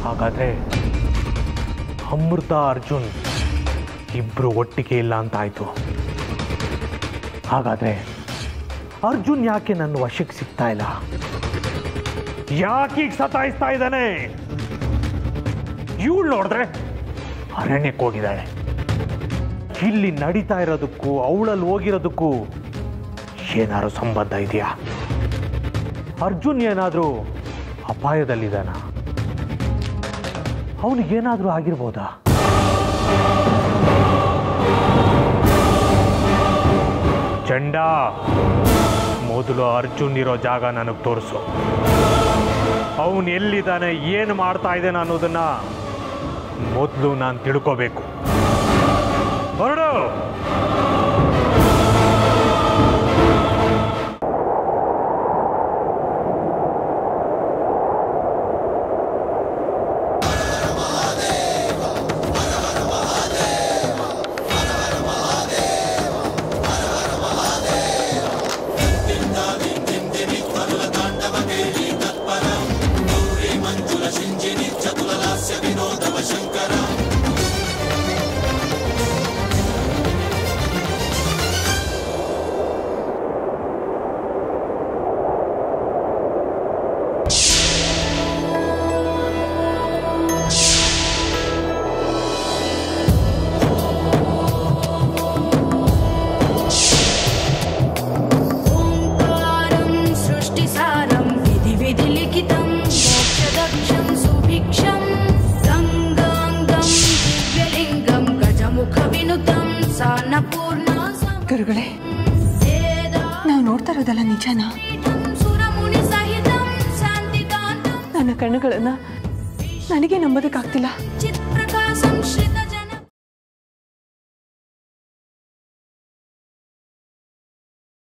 ಹಾಗಾದ್ರೆ ಅಮೃತ ಅರ್ಜುನ್ ಇಬ್ರು ಒಟ್ಟಿಗೆ ಇಲ್ಲ ಅಂತ ಆಯ್ತು. ಹಾಗಾದ್ರೆ ಅರ್ಜುನ್ ಯಾಕೆ ನನ್ನ ವಶಕ್ಕೆ ಸಿಗ್ತಾ ಇಲ್ಲ? ಯಾಕೆ ಸತಾಯಿಸ್ತಾ ಇದ್ದಾನೆ? ಇವಳು ನೋಡಿದ್ರೆ ಅರಣ್ಯಕ್ಕೆ ಹೋಗಿದ್ದಾಳೆ. ಇಲ್ಲಿ ನಡೀತಾ ಇರೋದಕ್ಕೂ ಅವಳಲ್ಲಿ ಹೋಗಿರೋದಕ್ಕೂ ಏನಾದ್ರು ಸಂಬಂಧ ಇದೆಯಾ? ಅರ್ಜುನ್ ಏನಾದರೂ ಅಪಾಯದಲ್ಲಿದ್ದಾನ? ಅವನಿಗೇನಾದರೂ ಆಗಿರ್ಬೋದಾ? ಚಂಡ, ಮೊದಲು ಅರ್ಜುನ್ ಇರೋ ಜಾಗ ನನಗೆ ತೋರಿಸು. ಅವನು ಎಲ್ಲಿದ್ದಾನೆ, ಏನು ಮಾಡ್ತಾ ಇದ್ದಾನೆ ಅನ್ನೋದನ್ನ ಮೊದಲು ನಾನು ತಿಳ್ಕೋಬೇಕು. ಹೊರಡು. ಗುರುಗಳೇ, ನಾವು ನೋಡ್ತಾ ಇರೋದಲ್ಲ ನಿಜನಾ? ನನ್ನ ಕಣ್ಣುಗಳನ್ನ ನನಗೆ ನಂಬೋದಕ್ಕಾಗ್ತಿಲ್ಲ.